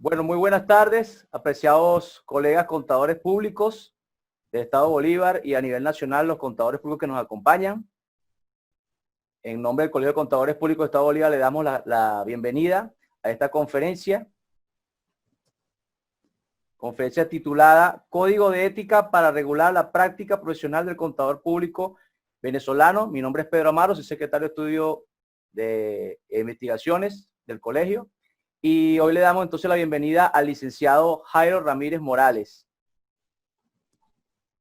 Bueno, muy buenas tardes, apreciados colegas contadores públicos del Estado Bolívar y a nivel nacional los contadores públicos que nos acompañan. En nombre del Colegio de Contadores Públicos del Estado Bolívar le damos la bienvenida a esta conferencia titulada Código de Ética para regular la práctica profesional del contador público venezolano. Mi nombre es Pedro Amaro, soy secretario de Estudio de Investigaciones del colegio. Y hoy le damos entonces la bienvenida al licenciado Jairo Ramírez Morales.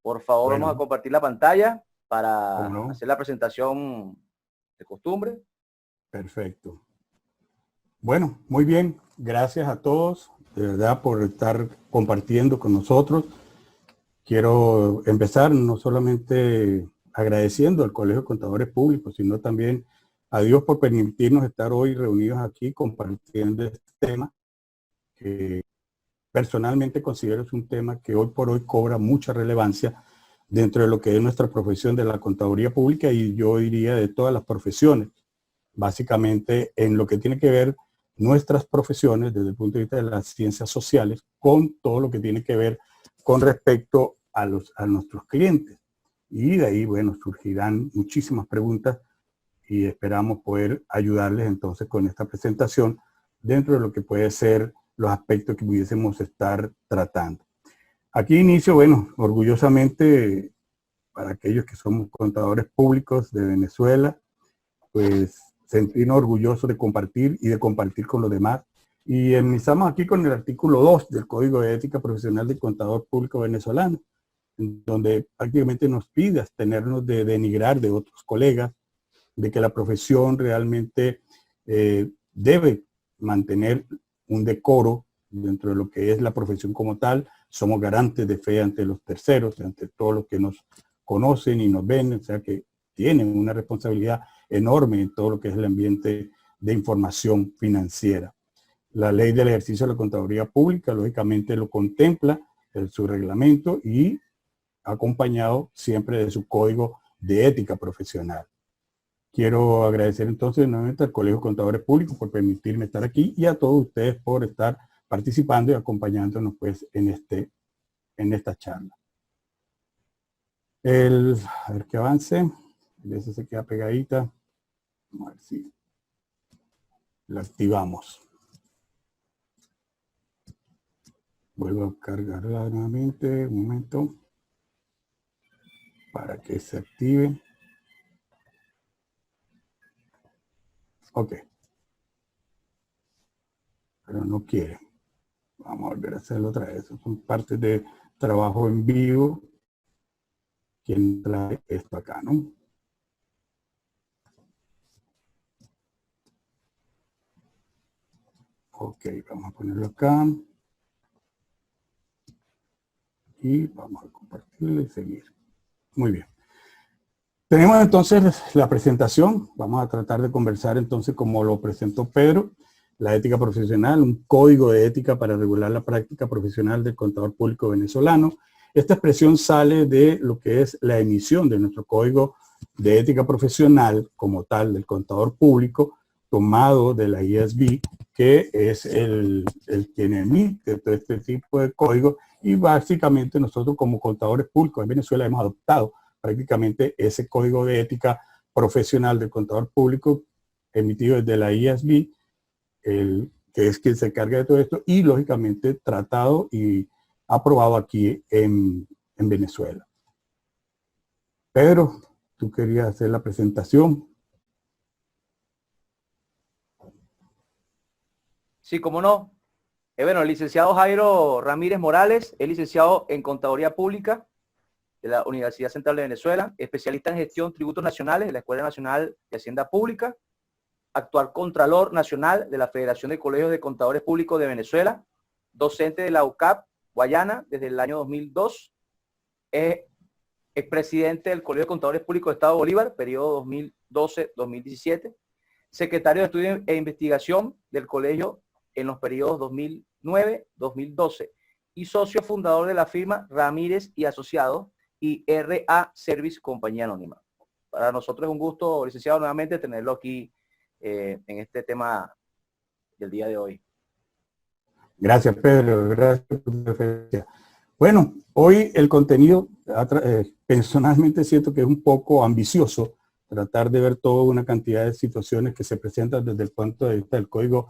Por favor, vamos a compartir la pantalla para hacer la presentación de costumbre. Perfecto. Bueno, muy bien. Gracias a todos, de verdad, por estar compartiendo con nosotros. Quiero empezar no solamente agradeciendo al Colegio de Contadores Públicos, sino también a Dios por permitirnos estar hoy reunidos aquí compartiendo este tema que personalmente considero es un tema que hoy por hoy cobra mucha relevancia dentro de lo que es nuestra profesión de la contaduría pública y yo diría de todas las profesiones, básicamente en lo que tiene que ver nuestras profesiones desde el punto de vista de las ciencias sociales con todo lo que tiene que ver con respecto a nuestros clientes. Y de ahí, bueno, surgirán muchísimas preguntas y esperamos poder ayudarles entonces con esta presentación dentro de lo que puede ser los aspectos que pudiésemos estar tratando. Aquí inicio, bueno, orgullosamente para aquellos que somos contadores públicos de Venezuela, pues sentirnos orgullosos de compartir y de compartir con los demás. Y empezamos aquí con el artículo 2 del Código de Ética Profesional del Contador Público Venezolano, en donde prácticamente nos pide abstenernos de denigrar de otros colegas, de que la profesión realmente debe mantener un decoro dentro de lo que es la profesión como tal. Somos garantes de fe ante los terceros, ante todos los que nos conocen y nos ven, o sea que tienen una responsabilidad enorme en todo lo que es el ambiente de información financiera. La ley del ejercicio de la contaduría pública lógicamente lo contempla en su reglamento y acompañado siempre de su código de ética profesional. Quiero agradecer entonces nuevamente al Colegio de Contadores Públicos por permitirme estar aquí y a todos ustedes por estar participando y acompañándonos pues en esta charla. A ver que avance. A veces se queda pegadita. Vamos a ver si la activamos. Vuelvo a cargarla nuevamente. Un momento. Para que se active. Ok. Pero no quiere. Vamos a volver a hacerlo otra vez. Son partes de trabajo en vivo. ¿Quién trae esto acá, no? Ok, vamos a ponerlo acá. Y vamos a compartirlo y seguir. Muy bien. Tenemos entonces la presentación. Vamos a tratar de conversar entonces como lo presentó Pedro. La ética profesional, un código de ética para regular la práctica profesional del contador público venezolano. Esta expresión sale de lo que es la emisión de nuestro código de ética profesional como tal del contador público, tomado de la IASB, que es el quien emite todo este tipo de código y básicamente nosotros como contadores públicos en Venezuela hemos adoptado prácticamente ese código de ética profesional del contador público emitido desde la IASB, que es quien se encarga de todo esto y lógicamente tratado y aprobado aquí en Venezuela. Pedro, tú querías hacer la presentación. Sí, cómo no. Bueno, el licenciado Jairo Ramírez Morales es licenciado en Contaduría Pública de la Universidad Central de Venezuela, especialista en gestión tributos nacionales de la Escuela Nacional de Hacienda Pública, actual Contralor Nacional de la Federación de Colegios de Contadores Públicos de Venezuela, docente de la UCAP Guayana desde el año 2002, es presidente del Colegio de Contadores Públicos de Estado Bolívar, periodo 2012-2017, secretario de Estudio e Investigación del colegio en los periodos 2009-2012 y socio fundador de la firma Ramírez y Asociados y RA Service Compañía Anónima. Para nosotros es un gusto, licenciado, nuevamente tenerlo aquí en este tema del día de hoy. Gracias, Pedro. Gracias por tu referencia. Bueno, hoy el contenido, personalmente siento que es un poco ambicioso tratar de ver toda una cantidad de situaciones que se presentan desde el punto de vista del Código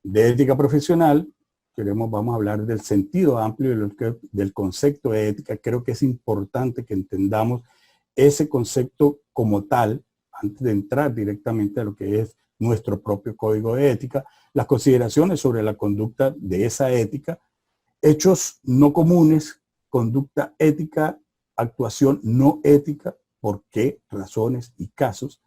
de Ética Profesional. Vamos a hablar del sentido amplio del concepto de ética. Creo que es importante que entendamos ese concepto como tal, antes de entrar directamente a lo que es nuestro propio código de ética, las consideraciones sobre la conducta de esa ética, hechos no comunes, conducta ética, actuación no ética, por qué, razones y casos,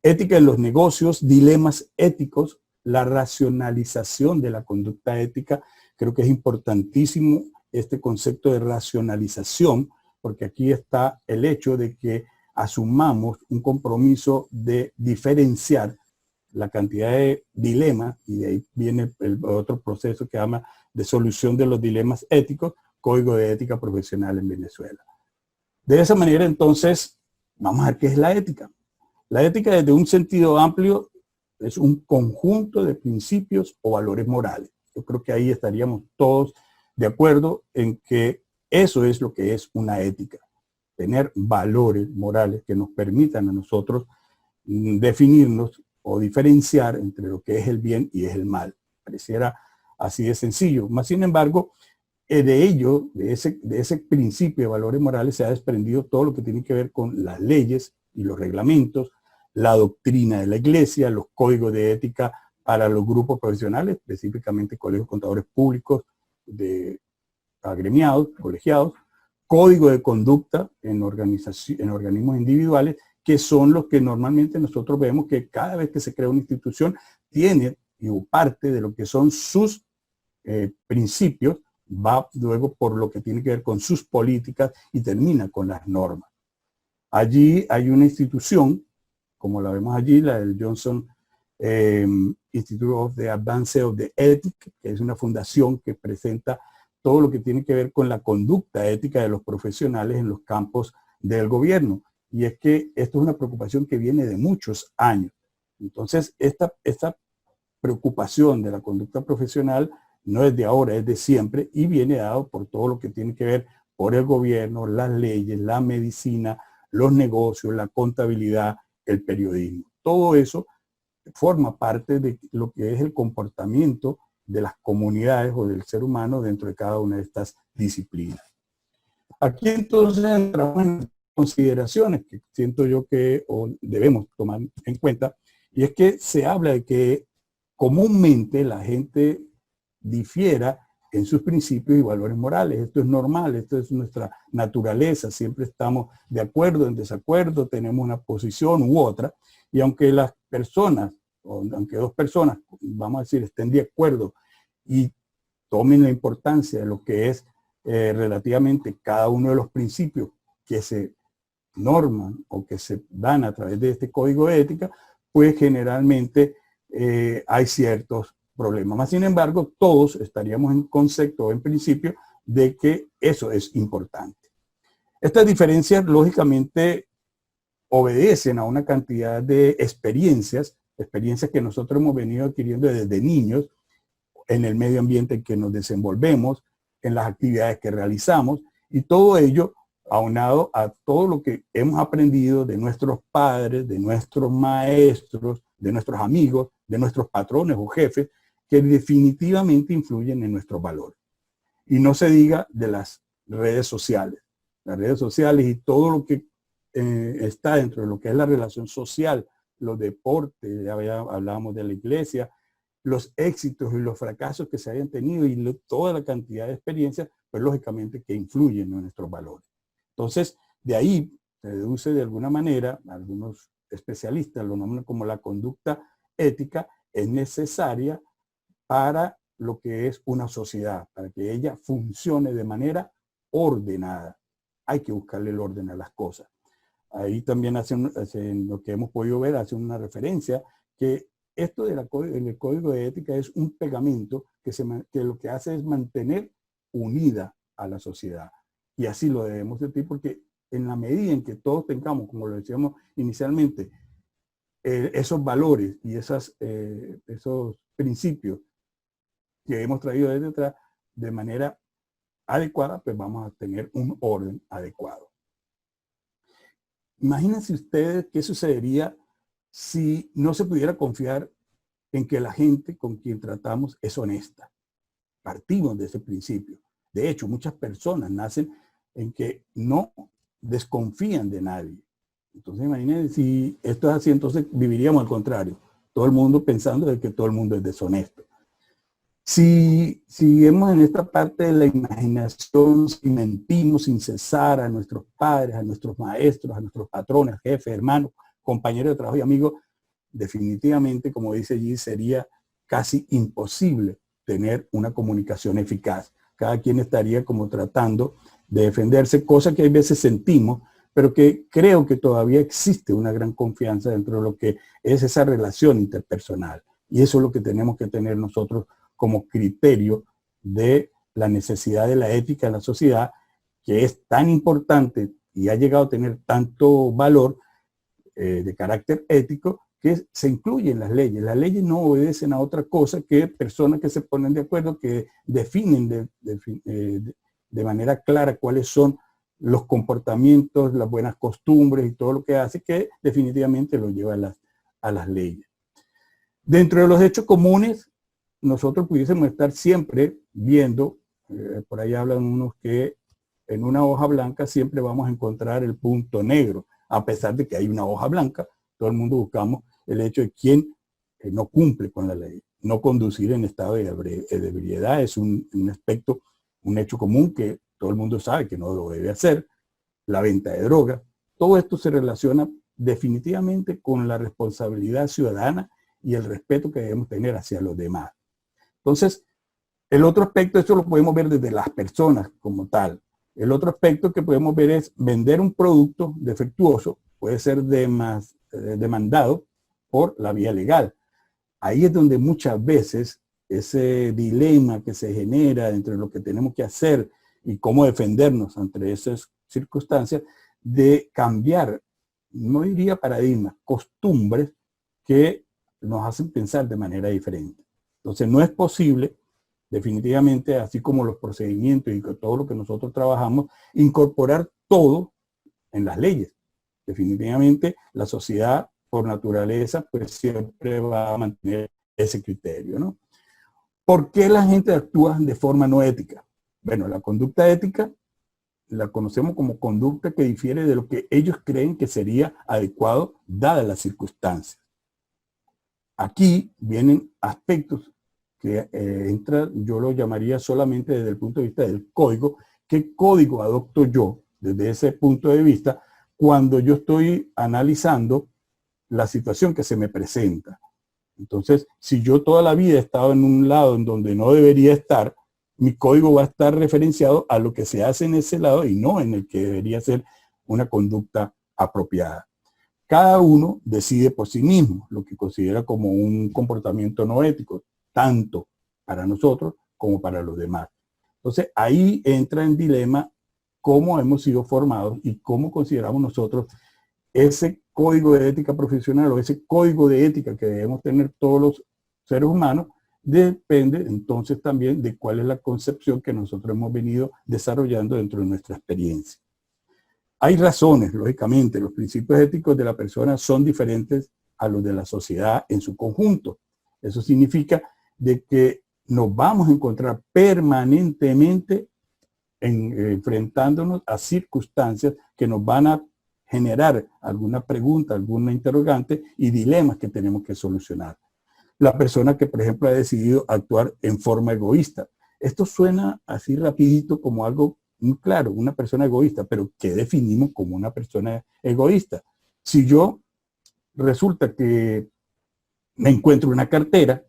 ética en los negocios, dilemas éticos, la racionalización de la conducta ética. Creo que es importantísimo este concepto de racionalización, porque aquí está el hecho de que asumamos un compromiso de diferenciar la cantidad de dilemas, y de ahí viene el otro proceso que llama de solución de los dilemas éticos, Código de Ética Profesional en Venezuela. De esa manera, entonces, vamos a ver qué es la ética. La ética, desde un sentido amplio, es un conjunto de principios o valores morales. Yo creo que ahí estaríamos todos de acuerdo en que eso es lo que es una ética. Tener valores morales que nos permitan a nosotros definirnos o diferenciar entre lo que es el bien y es el mal. Pareciera así de sencillo. Más sin embargo, de ello, de ese principio de valores morales, se ha desprendido todo lo que tiene que ver con las leyes y los reglamentos, la doctrina de la iglesia, los códigos de ética para los grupos profesionales, específicamente colegios contadores públicos, de agremiados, colegiados, código de conducta en organismos individuales, que son los que normalmente nosotros vemos que cada vez que se crea una institución tiene parte de lo que son sus principios, va luego por lo que tiene que ver con sus políticas y termina con las normas. Allí hay una institución, como la vemos allí, la del Johnson Institute of the Advance of the Ethics, que es una fundación que presenta todo lo que tiene que ver con la conducta ética de los profesionales en los campos del gobierno. Y es que esto es una preocupación que viene de muchos años. Entonces, esta preocupación de la conducta profesional no es de ahora, es de siempre, y viene dado por todo lo que tiene que ver por el gobierno, las leyes, la medicina, los negocios, la contabilidad, el periodismo. Todo eso forma parte de lo que es el comportamiento de las comunidades o del ser humano dentro de cada una de estas disciplinas. Aquí entonces entramos en consideraciones que siento yo que debemos tomar en cuenta, y es que se habla de que comúnmente la gente difiera en sus principios y valores morales. Esto es normal, esto es nuestra naturaleza, siempre estamos de acuerdo, en desacuerdo, tenemos una posición u otra, y aunque las personas, o aunque dos personas, vamos a decir, estén de acuerdo y tomen la importancia de lo que es relativamente cada uno de los principios que se norman o que se dan a través de este código de ética, pues generalmente hay ciertos problemas. Más sin embargo, todos estaríamos en concepto o en principio de que eso es importante. Estas diferencias, lógicamente, obedecen a una cantidad de experiencias que nosotros hemos venido adquiriendo desde niños, en el medio ambiente en que nos desenvolvemos, en las actividades que realizamos, y todo ello aunado a todo lo que hemos aprendido de nuestros padres, de nuestros maestros, de nuestros amigos, de nuestros patrones o jefes, que definitivamente influyen en nuestros valores. Y no se diga de las redes sociales. Las redes sociales y todo lo que está dentro de lo que es la relación social, los deportes, ya hablábamos de la iglesia, los éxitos y los fracasos que se hayan tenido y toda la cantidad de experiencias, pues lógicamente que influyen en nuestros valores. Entonces, de ahí se deduce de alguna manera, algunos especialistas lo nombran como la conducta ética es necesaria para lo que es una sociedad, para que ella funcione de manera ordenada. Hay que buscarle el orden a las cosas. Ahí también hacen lo que hemos podido ver, hace una referencia que esto del código de ética es un pegamento que lo que hace es mantener unida a la sociedad. Y así lo debemos sentir, porque en la medida en que todos tengamos, como lo decíamos inicialmente, esos valores y esos principios que hemos traído desde atrás de manera adecuada, pues vamos a tener un orden adecuado. Imagínense ustedes qué sucedería si no se pudiera confiar en que la gente con quien tratamos es honesta. Partimos de ese principio. De hecho, muchas personas nacen en que no desconfían de nadie. Entonces, imagínense si esto es así, entonces viviríamos al contrario. Todo el mundo pensando de que todo el mundo es deshonesto. Si seguimos en esta parte de la imaginación, si mentimos sin cesar a nuestros padres, a nuestros maestros, a nuestros patrones, jefes, hermanos, compañeros de trabajo y amigos, definitivamente, como dice allí, sería casi imposible tener una comunicación eficaz. Cada quien estaría como tratando de defenderse, cosa que a veces sentimos, pero que creo que todavía existe una gran confianza dentro de lo que es esa relación interpersonal. Y eso es lo que tenemos que tener nosotros como criterio de la necesidad de la ética en la sociedad, que es tan importante y ha llegado a tener tanto valor de carácter ético, que se incluye en las leyes. Las leyes no obedecen a otra cosa que personas que se ponen de acuerdo, que definen de manera clara cuáles son los comportamientos, las buenas costumbres y todo lo que hace, que definitivamente lo lleva a las leyes. Dentro de los hechos comunes, nosotros pudiésemos estar siempre viendo, por ahí hablan unos que en una hoja blanca siempre vamos a encontrar el punto negro, a pesar de que hay una hoja blanca, todo el mundo buscamos el hecho de quién no cumple con la ley. No conducir en estado de ebriedad es un aspecto, un hecho común que todo el mundo sabe que no lo debe hacer. La venta de droga, todo esto se relaciona definitivamente con la responsabilidad ciudadana y el respeto que debemos tener hacia los demás. Entonces, el otro aspecto, esto lo podemos ver desde las personas como tal. El otro aspecto que podemos ver es vender un producto defectuoso, puede ser demandado por la vía legal. Ahí es donde muchas veces ese dilema que se genera entre lo que tenemos que hacer y cómo defendernos ante esas circunstancias, de cambiar, no diría paradigmas, costumbres que nos hacen pensar de manera diferente. Entonces no es posible, definitivamente, así como los procedimientos y todo lo que nosotros trabajamos, incorporar todo en las leyes. Definitivamente la sociedad por naturaleza pues siempre va a mantener ese criterio, ¿no? ¿Por qué la gente actúa de forma no ética? Bueno, la conducta ética la conocemos como conducta que difiere de lo que ellos creen que sería adecuado dadas las circunstancias. Aquí vienen aspectos que yo lo llamaría solamente desde el punto de vista del código. ¿Qué código adopto yo desde ese punto de vista cuando yo estoy analizando la situación que se me presenta? Entonces, si yo toda la vida he estado en un lado en donde no debería estar, mi código va a estar referenciado a lo que se hace en ese lado y no en el que debería ser una conducta apropiada. Cada uno decide por sí mismo lo que considera como un comportamiento no ético, tanto para nosotros como para los demás. Entonces, ahí entra en dilema cómo hemos sido formados y cómo consideramos nosotros ese código de ética profesional o ese código de ética que debemos tener todos los seres humanos. Depende entonces también de cuál es la concepción que nosotros hemos venido desarrollando dentro de nuestra experiencia. Hay razones, lógicamente, los principios éticos de la persona son diferentes a los de la sociedad en su conjunto. Eso significa de que nos vamos a encontrar permanentemente enfrentándonos a circunstancias que nos van a generar alguna pregunta, alguna interrogante y dilemas que tenemos que solucionar. La persona que, por ejemplo, ha decidido actuar en forma egoísta. Esto suena así rapidito como algo muy claro, una persona egoísta, pero ¿qué definimos como una persona egoísta? Si yo resulta que me encuentro una cartera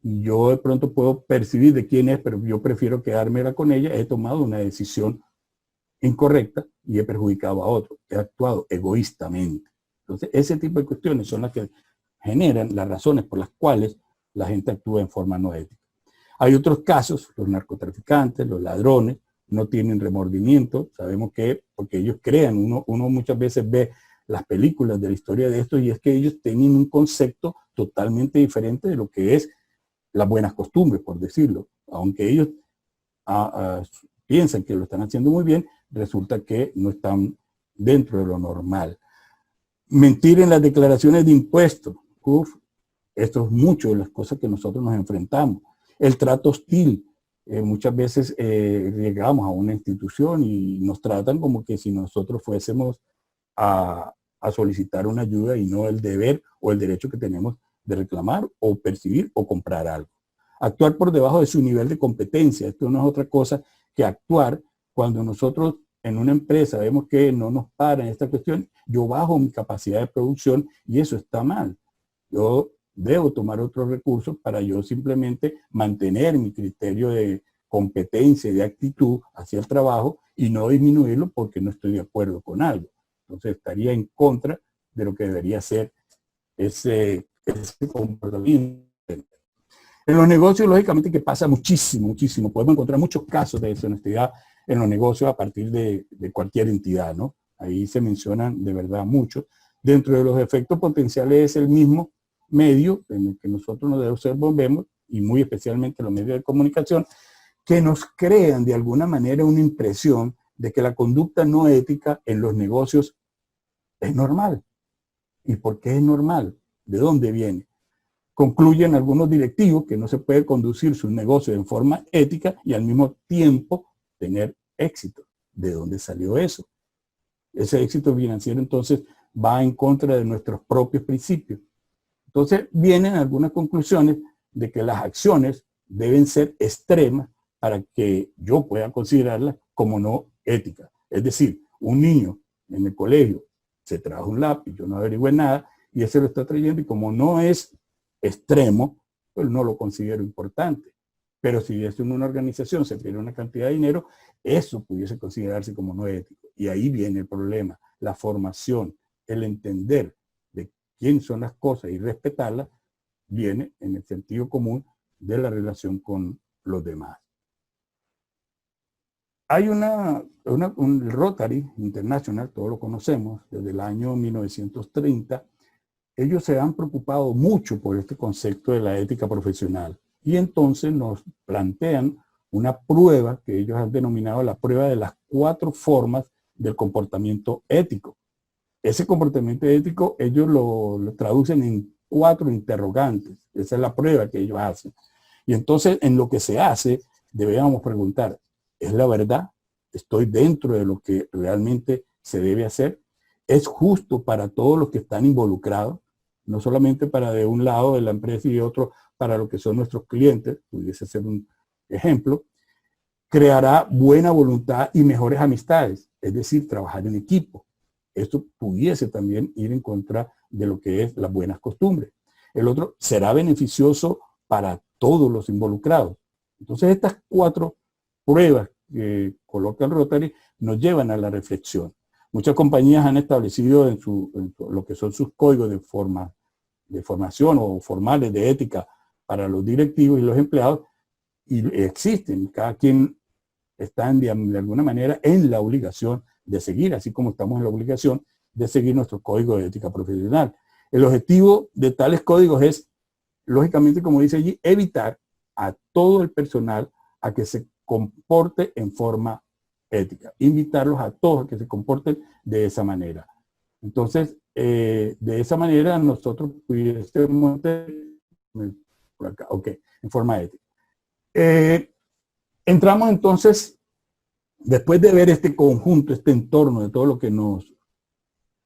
y yo de pronto puedo percibir de quién es, pero yo prefiero quedármela con ella, he tomado una decisión incorrecta y he perjudicado a otro, he actuado egoístamente. Entonces, ese tipo de cuestiones son las que generan las razones por las cuales la gente actúa en forma no ética. Hay otros casos, los narcotraficantes, los ladrones, no tienen remordimiento, sabemos que, porque ellos crean, uno muchas veces ve las películas de la historia de esto y es que ellos tienen un concepto totalmente diferente de lo que es las buenas costumbres, por decirlo. Aunque ellos piensan que lo están haciendo muy bien, resulta que no están dentro de lo normal. Mentir en las declaraciones de impuestos. Uf, esto es mucho de las cosas que nosotros nos enfrentamos. El trato hostil. Muchas veces llegamos a una institución y nos tratan como que si nosotros fuésemos a solicitar una ayuda y no el deber o el derecho que tenemos de reclamar o percibir o comprar algo. Actuar por debajo de su nivel de competencia. Esto no es otra cosa que actuar cuando nosotros en una empresa vemos que no nos para en esta cuestión. Yo bajo mi capacidad de producción y eso está mal. Yo debo tomar otros recursos para yo simplemente mantener mi criterio de competencia y de actitud hacia el trabajo y no disminuirlo porque no estoy de acuerdo con algo. Entonces estaría en contra de lo que debería ser ese comportamiento. En los negocios, lógicamente, que pasa muchísimo. Podemos encontrar muchos casos de deshonestidad en los negocios a partir de cualquier entidad, ¿no? Ahí se mencionan de verdad muchos. Dentro de los efectos potenciales es el mismo medio en el que nosotros nos desenvolvemos, y muy especialmente los medios de comunicación, que nos crean de alguna manera una impresión de que la conducta no ética en los negocios es normal. ¿Y por qué es normal? ¿De dónde viene? Concluyen algunos directivos que no se puede conducir su negocio en forma ética y al mismo tiempo tener éxito. ¿De dónde salió eso? Ese éxito financiero entonces va en contra de nuestros propios principios. Entonces vienen algunas conclusiones de que las acciones deben ser extremas para que yo pueda considerarlas como no éticas. Es decir, un niño en el colegio se trajo un lápiz, yo no averigüé nada y ese lo está trayendo y como no es extremo, pues no lo considero importante. Pero si es en una organización, se pierde una cantidad de dinero, eso pudiese considerarse como no ético. Y ahí viene el problema, la formación, el entender de quién son las cosas y respetarlas, viene en el sentido común de la relación con los demás. Hay un Rotary International, todos lo conocemos, desde el año 1930, ellos se han preocupado mucho por este concepto de la ética profesional y entonces nos plantean una prueba que ellos han denominado la prueba de las 4 formas del comportamiento ético. Ese comportamiento ético ellos lo traducen en 4 interrogantes. Esa es la prueba que ellos hacen. Y entonces en lo que se hace debemos preguntar, ¿es la verdad? ¿Estoy dentro de lo que realmente se debe hacer? ¿Es justo para todos los que están involucrados? No solamente para de un lado de la empresa y otro para lo que son nuestros clientes, pudiese ser un ejemplo. Creará buena voluntad y mejores amistades, es decir, trabajar en equipo. Esto pudiese también ir en contra de lo que es las buenas costumbres. El otro, será beneficioso para todos los involucrados. Entonces estas 4 pruebas que coloca el Rotary nos llevan a la reflexión. Muchas compañías han establecido en lo que son sus códigos de formación o formales de ética para los directivos y los empleados, y existen, cada quien está de alguna manera en la obligación de seguir, así como estamos en la obligación de seguir nuestro código de ética profesional. El objetivo de tales códigos es, lógicamente, como dice allí, evitar a todo el personal a que se comporte en forma ética, invitarlos a todos a que se comporten de esa manera. Entonces, de esa manera nosotros pudiésemos por acá, ok, en forma ética. Entramos entonces, después de ver este conjunto, este entorno de todo lo que nos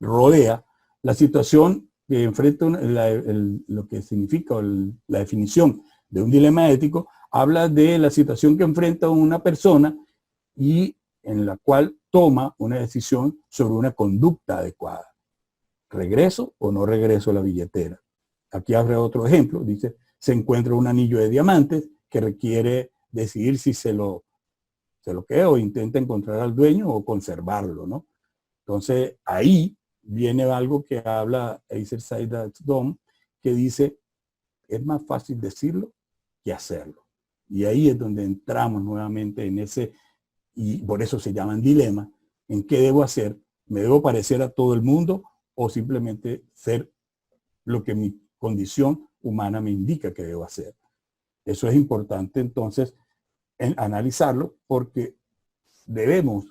rodea, la situación que enfrenta lo que significa la definición de un dilema ético, habla de la situación que enfrenta una persona y en la cual toma una decisión sobre una conducta adecuada. ¿Regreso o no regreso a la billetera? Aquí abre otro ejemplo, dice, se encuentra un anillo de diamantes que requiere decidir si se lo queda o intenta encontrar al dueño o conservarlo, ¿no? Entonces ahí viene algo que habla Eiser Saidat-Dom, que dice, es más fácil decirlo que hacerlo. Y ahí es donde entramos nuevamente en ese, y por eso se llaman dilema, en qué debo hacer, me debo parecer a todo el mundo o simplemente ser lo que mi condición humana me indica que debo hacer. Eso es importante entonces analizarlo, porque debemos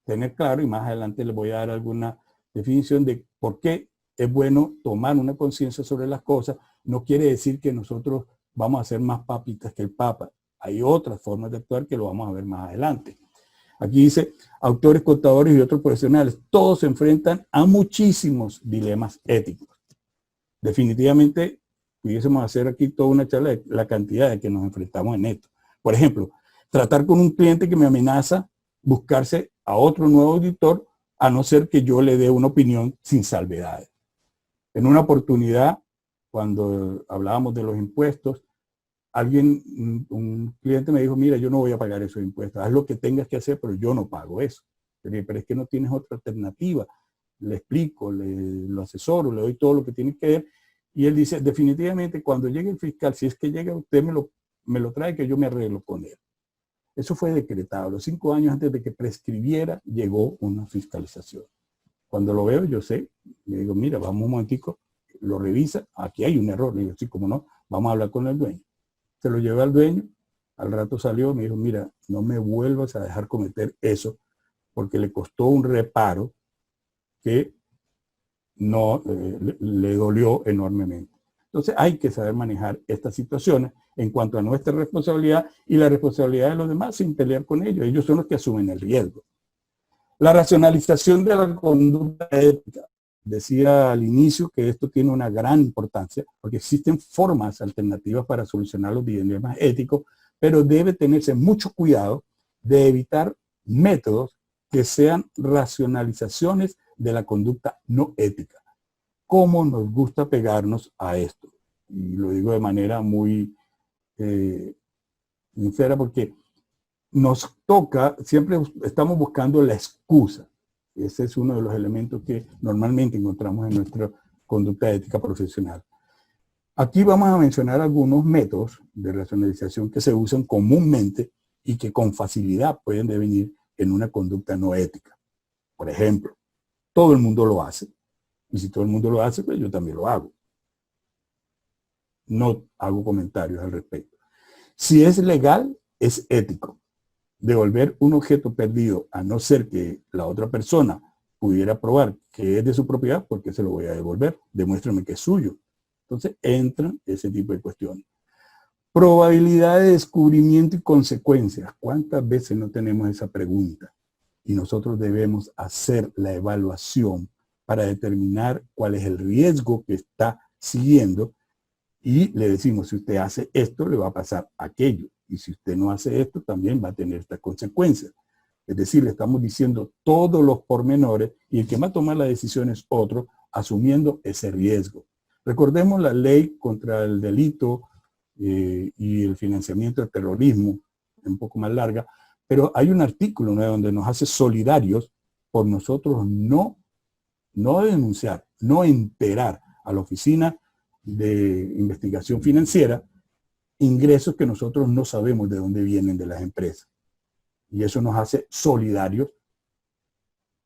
tener claro, y más adelante les voy a dar alguna definición de por qué es bueno tomar una conciencia sobre las cosas. No quiere decir que nosotros vamos a ser más papitas que el Papa. Hay otras formas de actuar que lo vamos a ver más adelante. Aquí dice, autores, contadores y otros profesionales, todos se enfrentan a muchísimos dilemas éticos. Definitivamente, pudiésemos hacer aquí toda una charla de la cantidad de que nos enfrentamos en esto. Por ejemplo, tratar con un cliente que me amenaza buscarse a otro nuevo auditor, a no ser que yo le dé una opinión sin salvedades. En una oportunidad, cuando hablábamos de los impuestos, un cliente me dijo, mira, yo no voy a pagar esos impuestos, haz lo que tengas que hacer, pero yo no pago eso. Pero es que no tienes otra alternativa. Le explico, lo asesoro, le doy todo lo que tiene que ver, y él dice, definitivamente, cuando llegue el fiscal, si es que llega, usted me lo trae, que yo me arreglo con él. Eso fue decretado. Los 5 años antes de que prescribiera, llegó una fiscalización. Cuando lo veo, yo sé, le digo, mira, vamos un momentico, lo revisa, aquí hay un error. Le digo, sí, como no, vamos a hablar con el dueño. Se lo llevé al dueño, al rato salió, me dijo, mira, no me vuelvas a dejar cometer eso, porque le costó un reparo que no le dolió enormemente. Entonces hay que saber manejar estas situaciones en cuanto a nuestra responsabilidad y la responsabilidad de los demás sin pelear con ellos. Ellos son los que asumen el riesgo. La racionalización de la conducta ética. Decía al inicio que esto tiene una gran importancia porque existen formas alternativas para solucionar los dilemas éticos, pero debe tenerse mucho cuidado de evitar métodos que sean racionalizaciones de la conducta no ética. ¿Cómo nos gusta pegarnos a esto? Y lo digo de manera muy sincera porque nos toca, siempre estamos buscando la excusa. Ese es uno de los elementos que normalmente encontramos en nuestra conducta ética profesional. Aquí vamos a mencionar algunos métodos de racionalización que se usan comúnmente y que con facilidad pueden devenir en una conducta no ética. Por ejemplo, todo el mundo lo hace. Y si todo el mundo lo hace, pues yo también lo hago. No hago comentarios al respecto. Si es legal, es ético. Devolver un objeto perdido, a no ser que la otra persona pudiera probar que es de su propiedad, porque se lo voy a devolver. Demuéstrame que es suyo. Entonces entran ese tipo de cuestiones. Probabilidad de descubrimiento y consecuencias. ¿Cuántas veces no tenemos esa pregunta? Y nosotros debemos hacer la evaluación para determinar cuál es el riesgo que está siguiendo y le decimos, si usted hace esto, le va a pasar aquello. Y si usted no hace esto, también va a tener estas consecuencias. Es decir, le estamos diciendo todos los pormenores y el que va a tomar la decisión es otro, asumiendo ese riesgo. Recordemos la ley contra el delito y el financiamiento del terrorismo, un poco más larga, pero hay un artículo, ¿no?, donde nos hace solidarios por nosotros no denunciar, no enterar a la Oficina de Investigación Financiera ingresos que nosotros no sabemos de dónde vienen de las empresas. Y eso nos hace solidarios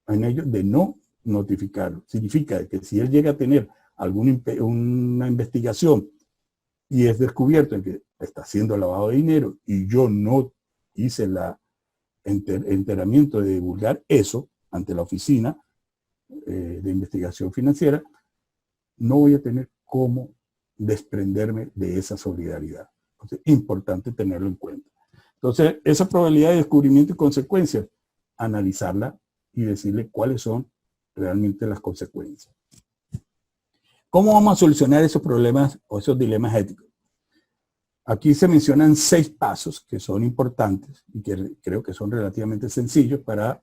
en ellos de no notificarlo. Significa que si él llega a tener una investigación y es descubierto que está haciendo lavado de dinero y yo no hice el enteramiento de divulgar eso ante la Oficina de Investigación Financiera, no voy a tener cómo desprenderme de esa solidaridad. Entonces, es importante tenerlo en cuenta. Entonces, esa probabilidad de descubrimiento y consecuencias, analizarla y decirle cuáles son realmente las consecuencias. ¿Cómo vamos a solucionar esos problemas o esos dilemas éticos? Aquí se mencionan 6 pasos que son importantes y que creo que son relativamente sencillos para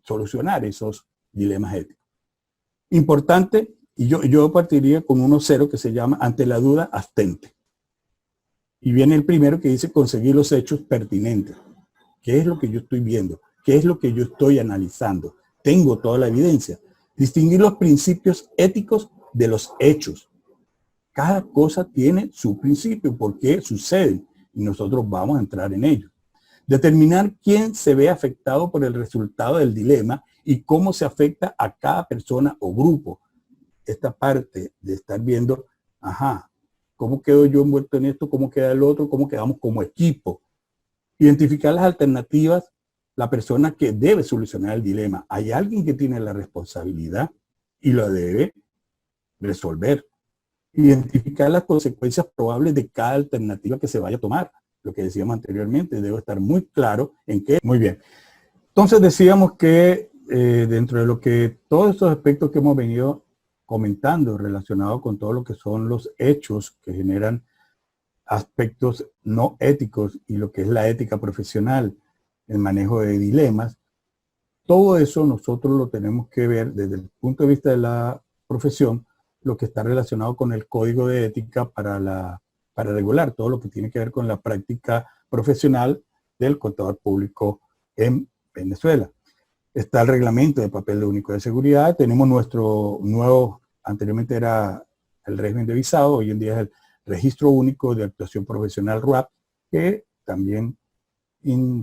solucionar esos dilemas éticos. Importante, y yo partiría con uno 0 que se llama ante la duda, abstente. Y viene el primero que dice conseguir los hechos pertinentes. ¿Qué es lo que yo estoy viendo? ¿Qué es lo que yo estoy analizando? Tengo toda la evidencia. Distinguir los principios éticos de los hechos. Cada cosa tiene su principio, por qué sucede, y nosotros vamos a entrar en ello. Determinar quién se ve afectado por el resultado del dilema y cómo se afecta a cada persona o grupo. Esta parte de estar viendo, cómo quedo yo envuelto en esto, cómo queda el otro, cómo quedamos como equipo. Identificar las alternativas, la persona que debe solucionar el dilema. Hay alguien que tiene la responsabilidad y lo debe resolver. Identificar las consecuencias probables de cada alternativa que se vaya a tomar. Lo que decíamos anteriormente, debo estar muy claro en qué. Muy bien. Entonces decíamos que dentro de lo que todos estos aspectos que hemos venido comentando relacionados con todo lo que son los hechos que generan aspectos no éticos y lo que es la ética profesional, el manejo de dilemas, todo eso nosotros lo tenemos que ver desde el punto de vista de la profesión, lo que está relacionado con el código de ética para regular todo lo que tiene que ver con la práctica profesional del contador público en Venezuela. Está el reglamento de papel único de seguridad, tenemos nuestro nuevo, anteriormente era el régimen de visado, hoy en día es el registro único de actuación profesional RUAP, que también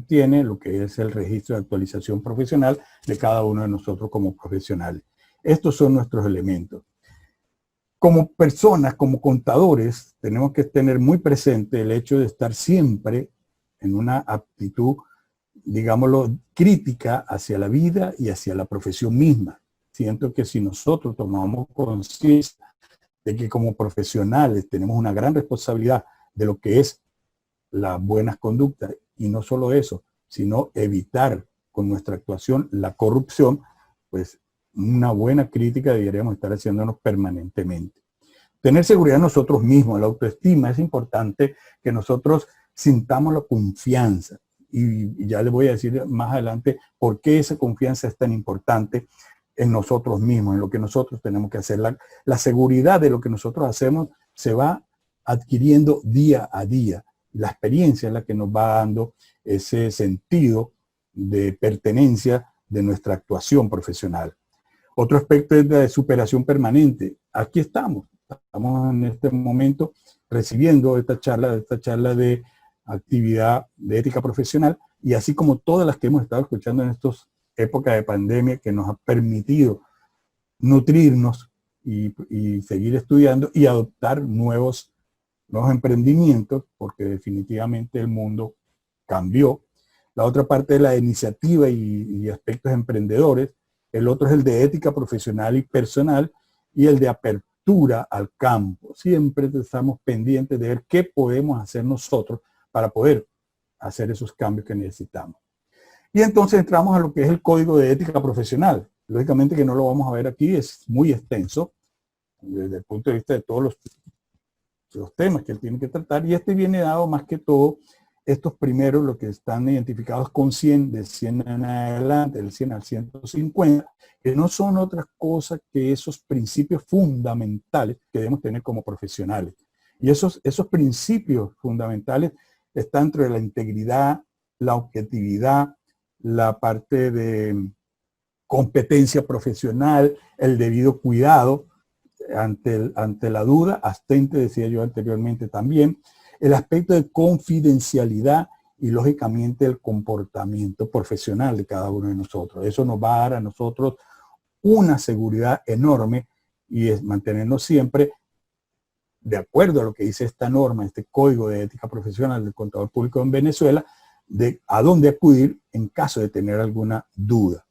tiene lo que es el registro de actualización profesional de cada uno de nosotros como profesionales. Estos son nuestros elementos. Como personas, como contadores, tenemos que tener muy presente el hecho de estar siempre en una actitud, digámoslo, crítica hacia la vida y hacia la profesión misma. Siento que si nosotros tomamos conciencia de que como profesionales tenemos una gran responsabilidad de lo que es las buenas conductas, y no solo eso, sino evitar con nuestra actuación la corrupción, pues una buena crítica deberíamos estar haciéndonos permanentemente. Tener seguridad en nosotros mismos, la autoestima, es importante que nosotros sintamos la confianza. Y ya les voy a decir más adelante por qué esa confianza es tan importante en nosotros mismos, en lo que nosotros tenemos que hacer. La seguridad de lo que nosotros hacemos se va adquiriendo día a día. La experiencia es la que nos va dando ese sentido de pertenencia de nuestra actuación profesional. Otro aspecto es la de superación permanente. Aquí estamos en este momento recibiendo esta charla de actividad de ética profesional, y así como todas las que hemos estado escuchando en estas épocas de pandemia que nos ha permitido nutrirnos y seguir estudiando y adoptar nuevos emprendimientos, porque definitivamente el mundo cambió. La otra parte de la iniciativa y aspectos emprendedores, el otro es el de ética profesional y personal, y el de apertura al campo. Siempre estamos pendientes de ver qué podemos hacer nosotros para poder hacer esos cambios que necesitamos. Y entonces entramos a lo que es el código de ética profesional. Lógicamente que no lo vamos a ver aquí, es muy extenso desde el punto de vista de todos los temas que él tiene que tratar, y este viene dado más que todo, estos primeros, los que están identificados con 100, de 100 en adelante, del 100 al 150, que no son otras cosas que esos principios fundamentales que debemos tener como profesionales. Y esos principios fundamentales están entre la integridad, la objetividad, la parte de competencia profesional, el debido cuidado ante la duda, abstente, decía yo anteriormente también, el aspecto de confidencialidad y lógicamente el comportamiento profesional de cada uno de nosotros. Eso nos va a dar a nosotros una seguridad enorme, y es mantenernos siempre de acuerdo a lo que dice esta norma, este código de ética profesional del contador público en Venezuela, de a dónde acudir en caso de tener alguna duda.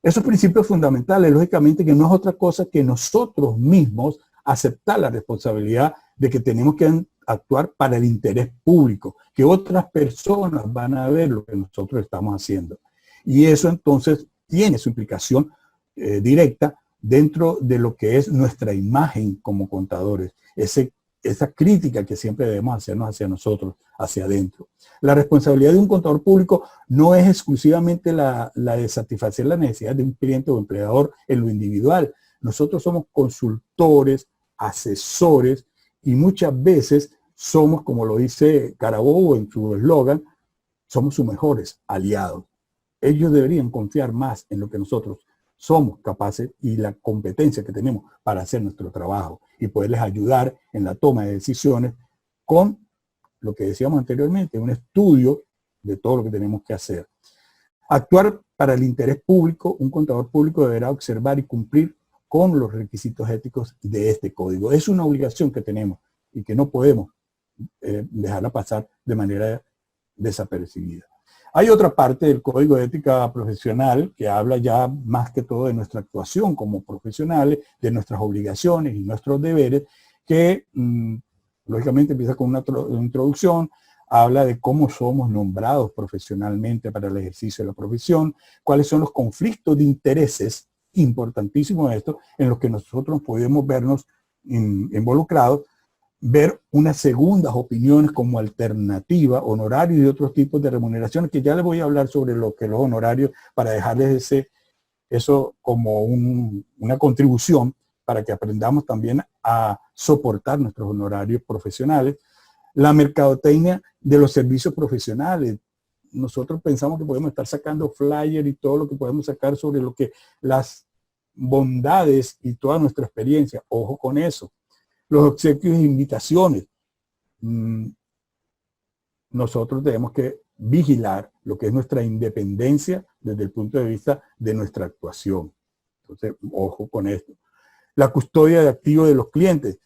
Esos principios fundamentales, lógicamente, que no es otra cosa que nosotros mismos aceptar la responsabilidad de que tenemos que actuar para el interés público, que otras personas van a ver lo que nosotros estamos haciendo. Y eso entonces tiene su implicación directa dentro de lo que es nuestra imagen como contadores, esa crítica que siempre debemos hacernos hacia nosotros, hacia adentro. La responsabilidad de un contador público no es exclusivamente la de satisfacer la necesidad de un cliente o empleador en lo individual. Nosotros somos consultores, asesores, y muchas veces somos, como lo dice Carabobo en su eslogan, somos sus mejores aliados. Ellos deberían confiar más en lo que nosotros somos capaces y la competencia que tenemos para hacer nuestro trabajo y poderles ayudar en la toma de decisiones con lo que decíamos anteriormente, un estudio de todo lo que tenemos que hacer. Actuar para el interés público, un contador público deberá observar y cumplir con los requisitos éticos de este código. Es una obligación que tenemos y que no podemos dejarla pasar de manera desapercibida. Hay otra parte del Código de Ética Profesional que habla ya más que todo de nuestra actuación como profesionales, de nuestras obligaciones y nuestros deberes, que lógicamente empieza con una introducción, habla de cómo somos nombrados profesionalmente para el ejercicio de la profesión, cuáles son los conflictos de intereses, importantísimo esto, en los que nosotros podemos vernos involucrados, ver unas segundas opiniones como alternativa, honorarios y otros tipos de remuneraciones, que ya les voy a hablar sobre lo que los honorarios, para dejarles eso como una contribución para que aprendamos también a soportar nuestros honorarios profesionales. La mercadotecnia de los servicios profesionales. Nosotros pensamos que podemos estar sacando flyer y todo lo que podemos sacar sobre lo que las bondades y toda nuestra experiencia. Ojo con eso. Los obsequios e invitaciones. Nosotros tenemos que vigilar lo que es nuestra independencia desde el punto de vista de nuestra actuación. Entonces, ojo con esto. La custodia de activos de los clientes.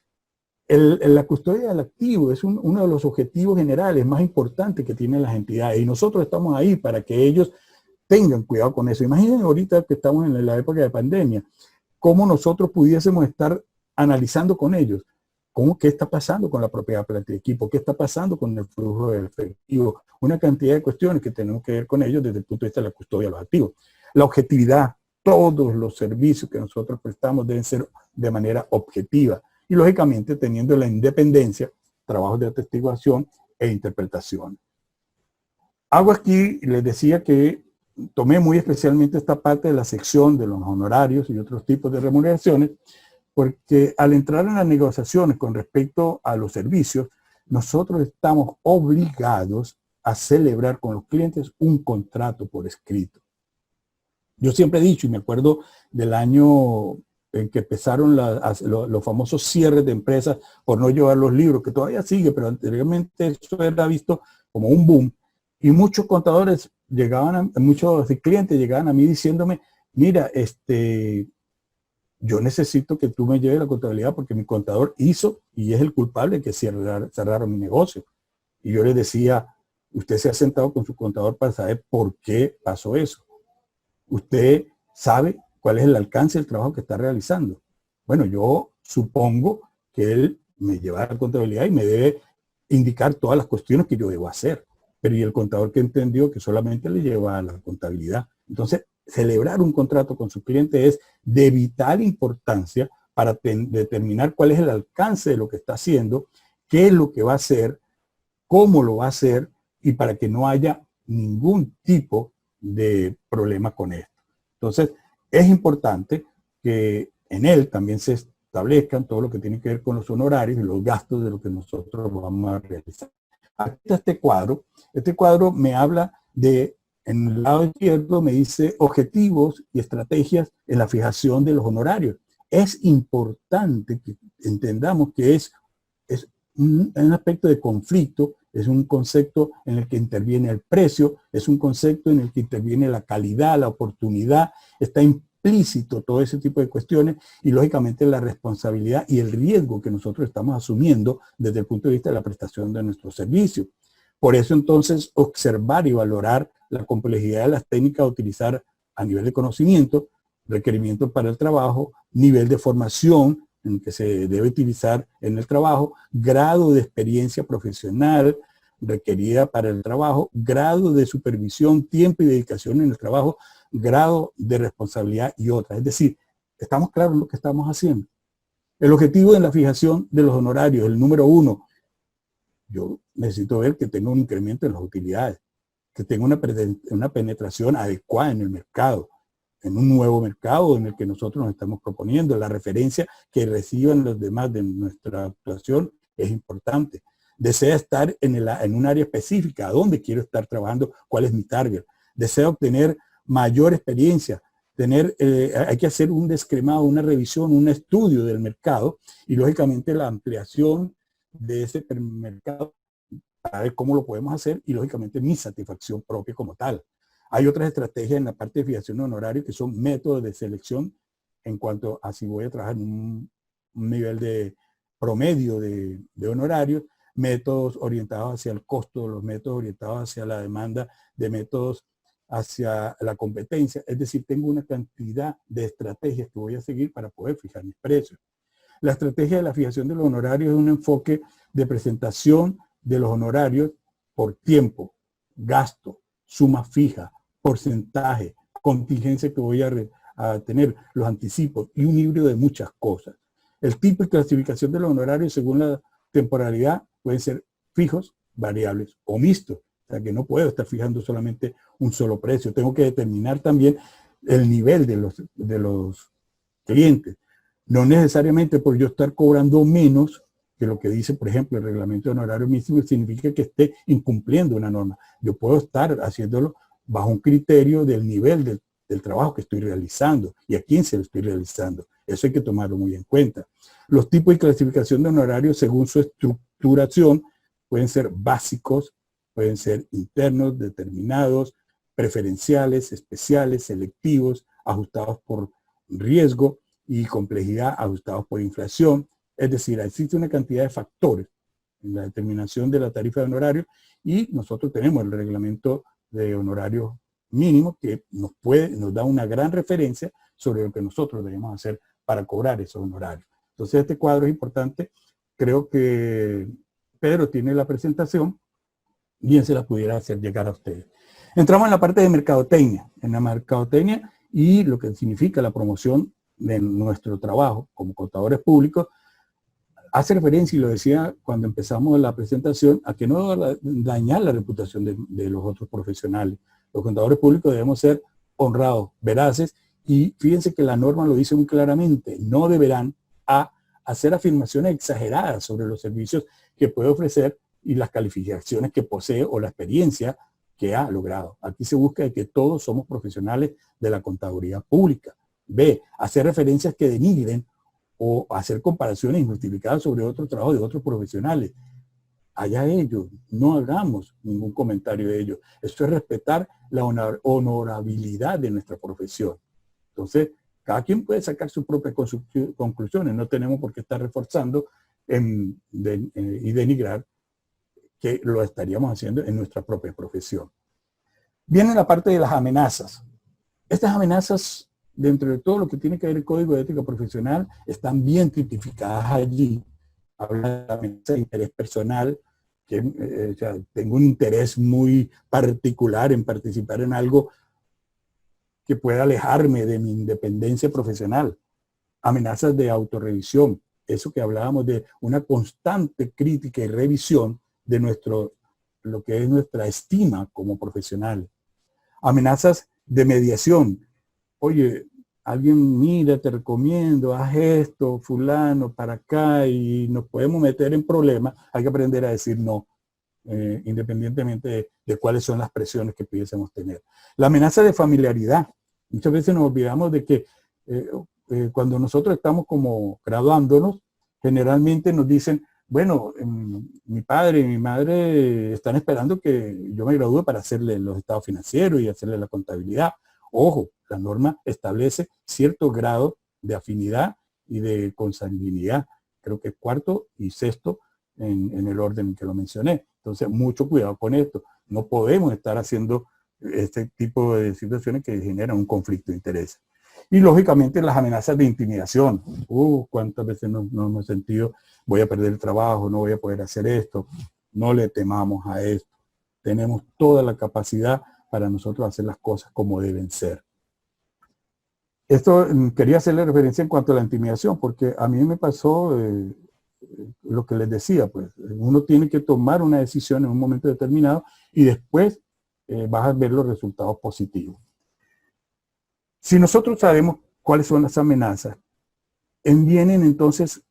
La custodia del activo es uno de los objetivos generales más importantes que tienen las entidades y nosotros estamos ahí para que ellos tengan cuidado con eso. Imaginen ahorita que estamos en la época de pandemia, cómo nosotros pudiésemos estar analizando con ellos qué está pasando con la propiedad, planta y equipo, qué está pasando con el flujo de efectivo, una cantidad de cuestiones que tenemos que ver con ellos desde el punto de vista de la custodia de los activos. La objetividad, todos los servicios que nosotros prestamos deben ser de manera objetiva y lógicamente teniendo la independencia, trabajos de atestiguación e interpretación. Hago aquí, les decía que tomé muy especialmente esta parte de la sección de los honorarios y otros tipos de remuneraciones, porque al entrar en las negociaciones con respecto a los servicios, nosotros estamos obligados a celebrar con los clientes un contrato por escrito. Yo siempre he dicho, y me acuerdo del año en que empezaron los famosos cierres de empresas por no llevar los libros, que todavía sigue, pero anteriormente eso era visto como un boom. Y muchos contadores muchos clientes llegaban a mí diciéndome, mira, yo necesito que tú me lleves la contabilidad porque mi contador hizo y es el culpable de que cerraron mi negocio. Y yo les decía, usted se ha sentado con su contador para saber por qué pasó eso. Usted sabe cuál es el alcance del trabajo que está realizando. Bueno, yo supongo que él me lleva a la contabilidad y me debe indicar todas las cuestiones que yo debo hacer. Pero y el contador que entendió que solamente le lleva a la contabilidad. Entonces, celebrar un contrato con su cliente es de vital importancia para determinar cuál es el alcance de lo que está haciendo, qué es lo que va a hacer, cómo lo va a hacer y para que no haya ningún tipo de problema con esto. Entonces, es importante que en él también se establezcan todo lo que tiene que ver con los honorarios y los gastos de lo que nosotros vamos a realizar. Aquí está este cuadro. Este cuadro me habla de, en el lado izquierdo me dice objetivos y estrategias en la fijación de los honorarios. Es importante que entendamos que es un aspecto de conflicto, es un concepto en el que interviene el precio, es un concepto en el que interviene la calidad, la oportunidad, está implícito todo ese tipo de cuestiones y lógicamente la responsabilidad y el riesgo que nosotros estamos asumiendo desde el punto de vista de la prestación de nuestro servicio. Por eso entonces observar y valorar la complejidad de las técnicas a utilizar a nivel de conocimiento, requerimientos para el trabajo, nivel de formación en que se debe utilizar en el trabajo, grado de experiencia profesional requerida para el trabajo, grado de supervisión, tiempo y dedicación en el trabajo, grado de responsabilidad y otras. Es decir, ¿estamos claros en lo que estamos haciendo? El objetivo en la fijación de los honorarios, el número 1, yo necesito ver que tenga un incremento en las utilidades, que tenga una penetración adecuada en el mercado, en un nuevo mercado en el que nosotros nos estamos proponiendo. La referencia que reciban los demás de nuestra actuación es importante. Desea estar en un área específica, ¿a dónde quiero estar trabajando? ¿Cuál es mi target? Desea obtener mayor experiencia. Hay que hacer un descremado, una revisión, un estudio del mercado y lógicamente la ampliación de ese mercado para ver cómo lo podemos hacer y lógicamente mi satisfacción propia como tal. Hay otras estrategias en la parte de fijación de honorarios que son métodos de selección en cuanto a si voy a trabajar en un nivel de promedio de honorarios, métodos orientados hacia el costo, los métodos orientados hacia la demanda, de métodos hacia la competencia. Es decir, tengo una cantidad de estrategias que voy a seguir para poder fijar mis precios. La estrategia de la fijación de los honorarios es un enfoque de presentación de los honorarios por tiempo, gasto, suma fija, porcentaje, contingencia que voy a tener, los anticipos y un híbrido de muchas cosas. El tipo y clasificación de los honorarios según la temporalidad pueden ser fijos, variables o mixtos. O sea que no puedo estar fijando solamente un solo precio. Tengo que determinar también el nivel de los clientes. No necesariamente por yo estar cobrando menos que lo que dice, por ejemplo, el reglamento de honorario mínimo, significa que esté incumpliendo una norma. Yo puedo estar haciéndolo bajo un criterio del nivel del trabajo que estoy realizando y a quién se lo estoy realizando. Eso hay que tomarlo muy en cuenta. Los tipos y clasificación de honorarios según su estructuración pueden ser básicos, pueden ser internos, determinados, preferenciales, especiales, selectivos, ajustados por riesgo y complejidad, ajustados por inflación. Es decir, existe una cantidad de factores en la determinación de la tarifa de honorario y nosotros tenemos el reglamento de honorarios mínimo que nos da una gran referencia sobre lo que nosotros debemos hacer para cobrar esos honorarios. Entonces este cuadro es importante. Creo que Pedro tiene la presentación, bien se la pudiera hacer llegar a ustedes. Entramos en la parte de mercadotecnia. En la mercadotecnia y lo que significa la promoción de nuestro trabajo como contadores públicos, hace referencia, y lo decía cuando empezamos la presentación, a que no dañar la reputación de los otros profesionales. Los contadores públicos debemos ser honrados, veraces, y fíjense que la norma lo dice muy claramente, no deberán hacer afirmaciones exageradas sobre los servicios que puede ofrecer y las calificaciones que posee o la experiencia que ha logrado. Aquí se busca de que todos somos profesionales de la contaduría pública. B, hacer referencias que denigren o hacer comparaciones injustificadas sobre otro trabajo de otros profesionales. Allá ellos, no hagamos ningún comentario de ellos. Esto es respetar la honorabilidad de nuestra profesión. Entonces, cada quien puede sacar sus propias conclusiones. No tenemos por qué estar reforzando y denigrar que lo estaríamos haciendo en nuestra propia profesión. Viene la parte de las amenazas. Estas amenazas, dentro de todo lo que tiene que ver el Código de Ética Profesional, están bien tipificadas allí. Habla de la amenaza de interés personal, que o sea, tengo un interés muy particular en participar en algo que pueda alejarme de mi independencia profesional. Amenazas de autorrevisión, eso que hablábamos de una constante crítica y revisión de lo que es nuestra estima como profesional. Amenazas de mediación. Oye, alguien, mira, te recomiendo, haz esto, fulano, para acá, y nos podemos meter en problemas. Hay que aprender a decir no, independientemente de cuáles son las presiones que pudiésemos tener. La amenaza de familiaridad. Muchas veces nos olvidamos de que cuando nosotros estamos como graduándonos, generalmente nos dicen, bueno, mi padre y mi madre están esperando que yo me gradúe para hacerle los estados financieros y hacerle la contabilidad. Ojo, la norma establece cierto grado de afinidad y de consanguinidad. Creo que cuarto y sexto en el orden en que lo mencioné. Entonces, mucho cuidado con esto. No podemos estar haciendo este tipo de situaciones que generan un conflicto de interés. Y lógicamente las amenazas de intimidación. ¿Cuántas veces no hemos sentido, voy a perder el trabajo, no voy a poder hacer esto? No le temamos a esto. Tenemos toda la capacidad para nosotros hacer las cosas como deben ser. Esto quería hacerle referencia en cuanto a la intimidación, porque a mí me pasó lo que les decía, pues uno tiene que tomar una decisión en un momento determinado y después vas a ver los resultados positivos. Si nosotros sabemos cuáles son las amenazas, vienen entonces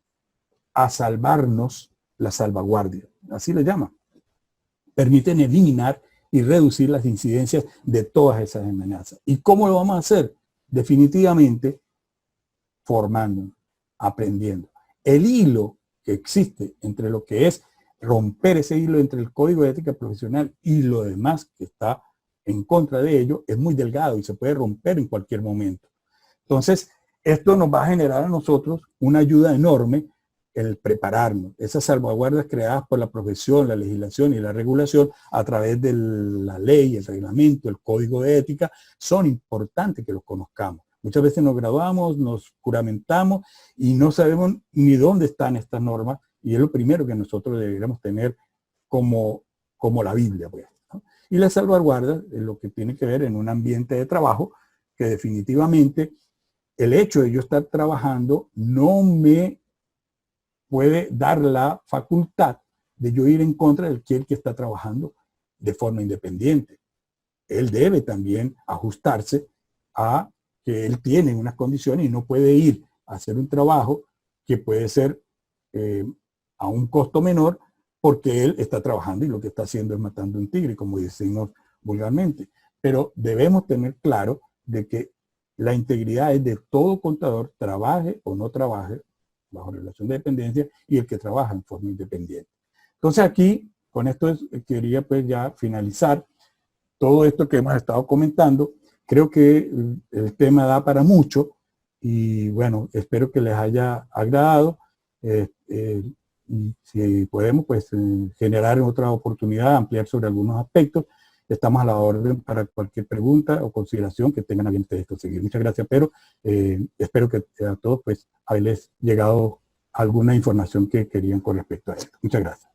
a salvarnos la salvaguardia, así le llaman. Permiten eliminar y reducir las incidencias de todas esas amenazas. ¿Y cómo lo vamos a hacer? Definitivamente formándonos, aprendiendo. El hilo que existe entre lo que es romper ese hilo entre el Código de Ética Profesional y lo demás que está en contra de ello es muy delgado y se puede romper en cualquier momento. Entonces, esto nos va a generar a nosotros una ayuda enorme el prepararnos. Esas salvaguardas creadas por la profesión, la legislación y la regulación a través de la ley, el reglamento, el código de ética, son importantes que los conozcamos. Muchas veces nos graduamos, nos juramentamos y no sabemos ni dónde están estas normas, y es lo primero que nosotros deberíamos tener como la Biblia, pues, ¿no? Y las salvaguardas es lo que tiene que ver en un ambiente de trabajo que definitivamente el hecho de yo estar trabajando no me puede dar la facultad de yo ir en contra del que está trabajando de forma independiente. Él debe también ajustarse a que él tiene unas condiciones y no puede ir a hacer un trabajo que puede ser a un costo menor porque él está trabajando y lo que está haciendo es matando un tigre, como decimos vulgarmente. Pero debemos tener claro de que la integridad es de todo contador, trabaje o no trabaje, bajo relación de dependencia, y el que trabaja en forma independiente. Entonces aquí, con esto quería pues ya finalizar todo esto que hemos estado comentando. Creo que el tema da para mucho y bueno, espero que les haya agradado. Y si podemos, pues generar otra oportunidad, ampliar sobre algunos aspectos. Estamos a la orden para cualquier pregunta o consideración que tengan a bien ustedes conseguir. Muchas gracias, pero espero que a todos pues haberles llegado alguna información que querían con respecto a esto. Muchas gracias.